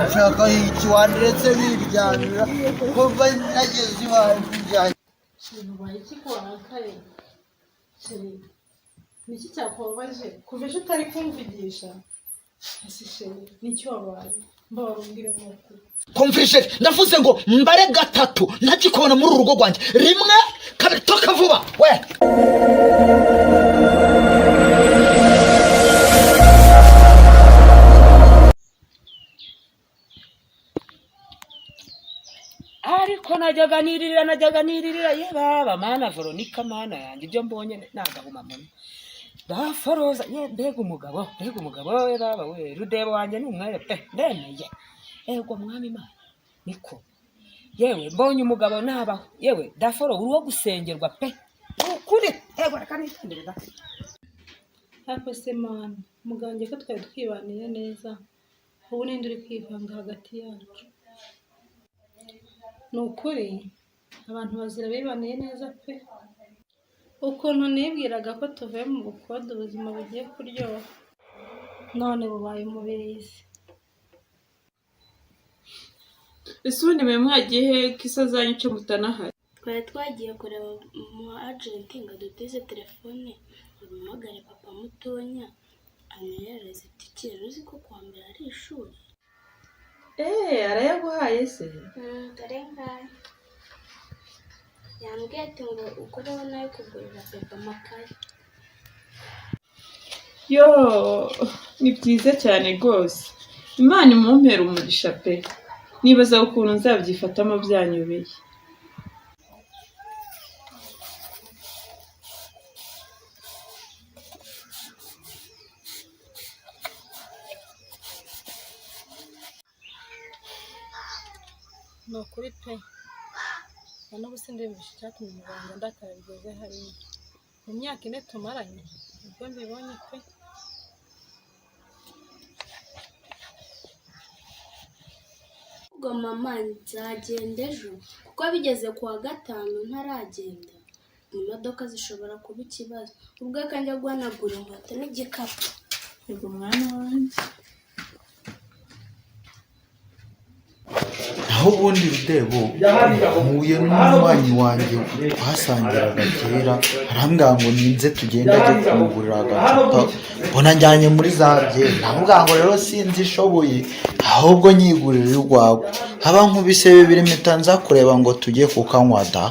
ushaka ikiwani ndetse n'iryamira kuva nageze iwanjye njyanye ubaye iki ko warakaye sheri niki cyakubabaje kuva ejo utari kumvugisha ese sheri nicyo wabaye mbabara umbwire nk'ukuri kumvishe ndavuze ngo mbare gatatu ntakikubona muri uru rugo rwanjye rimwe kabiri toka vuba we ariko najyaga niririra ye baba mana Veronica mana yanjye ibyo mbonye nagahuma muntu daforoza ye mbega umugabo we baba we Rudebo wanjye ni umwere pe ndemeye ego mwami mana niko yewe mbonye umugabo nabaho yewe daforo uruwo gusengerwa pe ukuri ego reka nitendera ariko se mana muganje ko twari twibaniye neza ubu ninde uri kwivanga hagati yacu nukuri abantu bazira bibaniye neza pe ukuntu nibwiraga ko tuvuye mu bukode ubuzima bugiye kuryoha none bubaye umubirizi ese ubundi mwe mwagiye kisa zanyu cyo mutanahari twari twagiye kureba mu agent ngo duteze telefone amuhamagare papa mutonya anyereze itike uzi ko kwa mbere ari ishuri arayaguhaye se dore ngahe yambwiye ati ngo ukoreho nayo kugurira papa amakaye yo ni byiza cyane rwose imana imumpera umugisha pe nibaza ukuntu nzabyifatamo byanyobeye ni ukuri pe n'ubu sindemesha icyatumye umuganga ndakara bigeze hariya mu myaka ine tumaranye ubwo mbibonye pe ubwo mama nzagenda ejo kuko bigeze kuwa gatanu ntaragenda imodoka zishobora kuba ikibazo ubwo akajya guhanagura inkweto n'igikapu yego mwana wanjye aho ubundi Rudebo mpuye n'umunywanyi wanjye twasangiraga kera arambwira ngo ninze tugenda ajye kumugurira agacupa mbona njyanye muri za byeri ndavuga ngo rero sinzi ishoboye ahubwo nyigurira urwagwa haba nkubise bibiri mpita nza kureba ngo tujye kukanywa da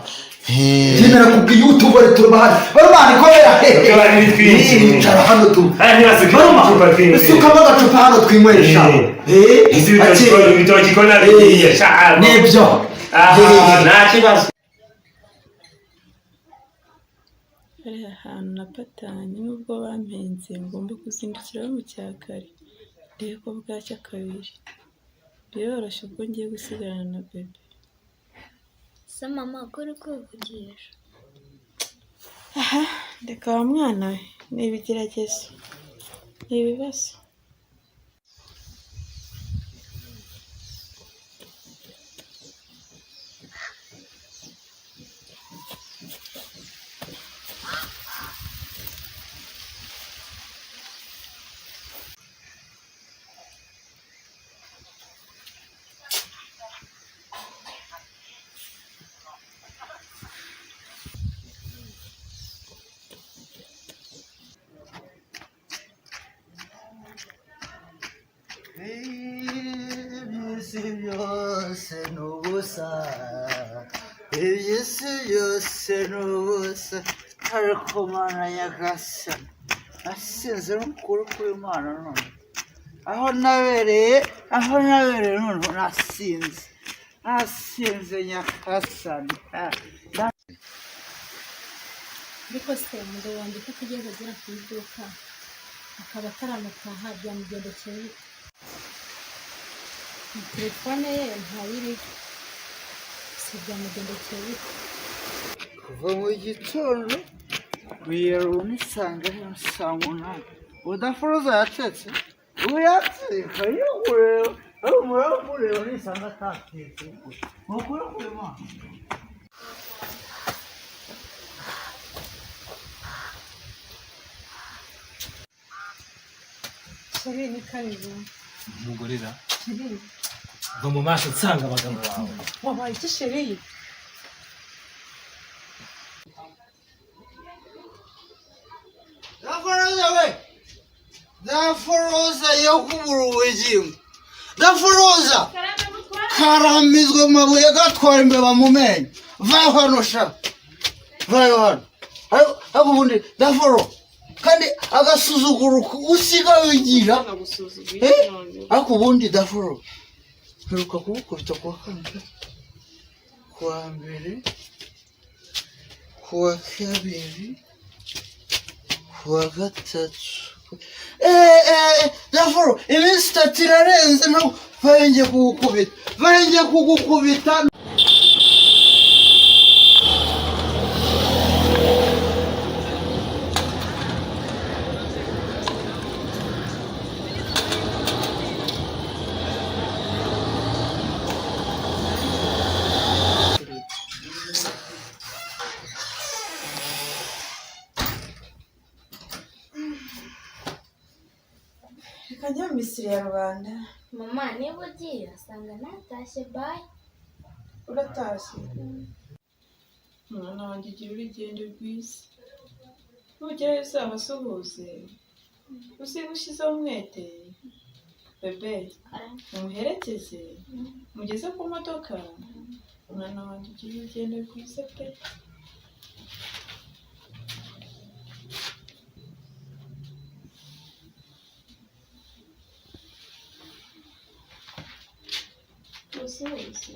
Jimera kubwiye utubore turabahari barumani kobera nicara hano tu sukamo agacupa hano twinywesha bitogikona bigiye shaka nebyo nta kibazo hari ahantu napatanye nubwo bampenze ngomba kuzindukiraho mu cyakare ndebe ko bwacya kabiri biroroshye ubwo ngiye gusigarana na bebe se mama ko uri kwivugisha aha reka wa mwana we ni ibigeragezo ni ibibazo byose n'ubusa iby'isi byose n'ubusa ariko mana nyagasani nasinze n'ukuri kw'Imana none aho nabereye none nasinze nyagasani ariko se umugabo wanjye ko tugeze agera ku iduka akaba ataramutaha byamugendekeye telefone ye ntayiriho si byamugendekeye bite kuva mu gitondo wiyeruwe nisanga saa munani udaforoza yacetse ubu yateka yogureba aho muragureba nisanga atatetse nukuri kw'Imana sheri ni karibu umugorera va mu maso nsanga abagabo bawe. wabaye iki sheri? Daforoza we! Daforoza yo kuburuwijimwe. Daforoza! Karamizwe mabuye gatwara imbeba mu menyo. Vayo hano sha. Vayo hano. Hago bundi Daforo. Kandi agasuzuguru usiga wigira. Ako bundi Daforo. Heruka kubukubita kwa kane. Kwa mbere. Kwa kabiri. Kwa gatatu. Daforo, iminsi itatu irarenze ntabwo vayo kugukubita. Vayo kugukubita. Reka njya mu Misiri ya rubanda. mama niba ugiye asanga natashye bayi. Uratashye? Mwana wanjye ugira urugendo rwiza. Nugerayo uzabasuhuze. Usiga ushyizeho umwete. Bebe, mumuherekeze. Mugeze ku modoka. Mwana wanjye ugira urugendo rwiza pe. Usuhuze.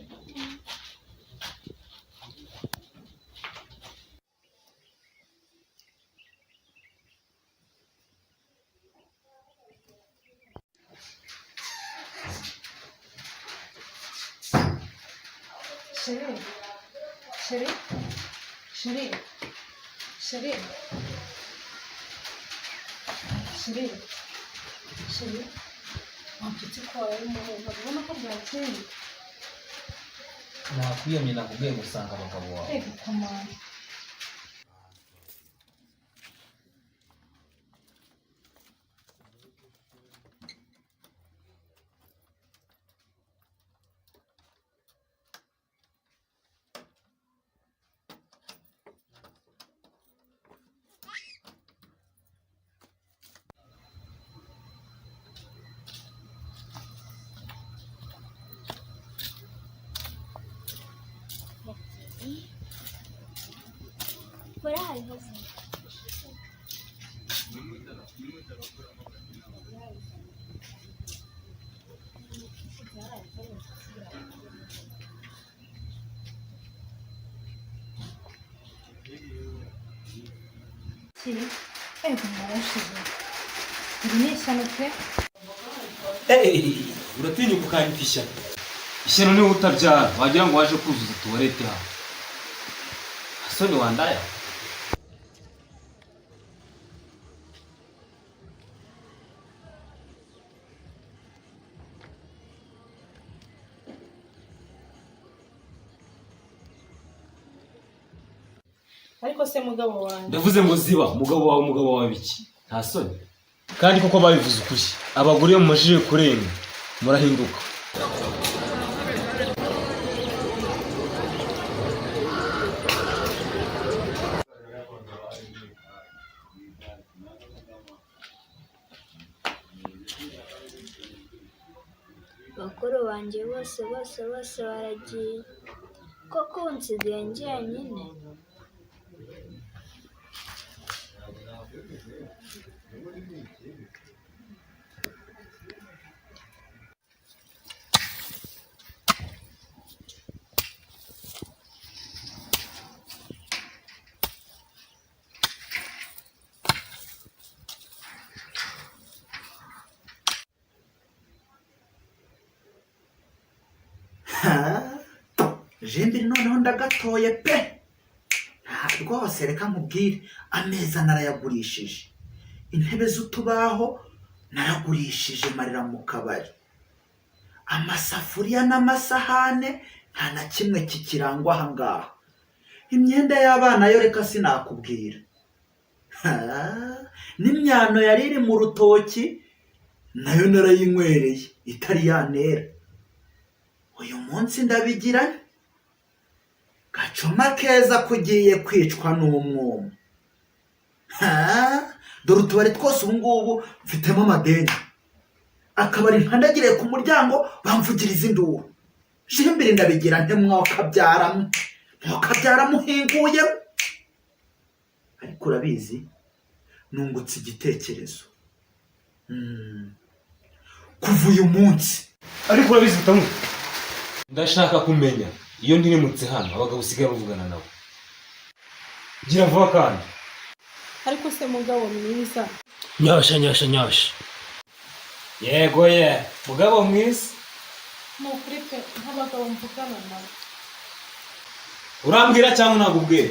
Sheri, Sheri, Sheri, Sheri, Sheri, Sheri, wabyutse ko wabaye umuhungu, urabona ko bwakeye. nakwiyamye nakubwiye gusanga abagabo wawe. Ego kamana. Furahi hose. Sheri, ego narashize. Iri ni ishyano pe. Uratinyuka ukanyita ishyano. Ishyano niwe utabyara wagira ngo waje kuzuza tuwarete hano. Asoni wandaya. Ariko se mugabo wanjye. Ndavuze ngo ziba umugabo wawe biki? Nta soni. Kandi koko babivuze ukuri. Abagore mu majije kurenga murahinduka. Bakuru banjye bose baragiye. Koko nsigaye njyenyine. Jembe noneho ndagatoye pe. Rwose reka nkubwire ameza narayagurishije. Intebe z'utubaho naragurishije marira mu kabari. Amasafuriya n'amasahane nta na kimwe kikirangwa aha ngaha. Imyenda y'abana yo reka sinakubwira. N'imyano yari iri mu rutoki nayo narayinywereye itari yanera. uyu munsi ndabigiranye. Gacoma keza kugiye kwicwa n'umwuma. Dore utubari twose ubu ngubu mfitemo amadeni. Akabari nkandagiriye ku muryango bamvugiriza induru. Jimbiri ndabigira nte mwokabyara muhinguye. Ariko urabizi nungutse igitekerezo. Kuva uyu munsi. Ariko urabizi utamu. Ndashaka kumenya iyo ndirimutse hano abagabo usigaye bavugana nabo. Gira vuba kandi. ariko se mugabo mwiza. Nyosha. Yego mugabo mwiza. Nukuri pe nk'abagabo mvugana nabo. Urambwira cyangwa nagubwira?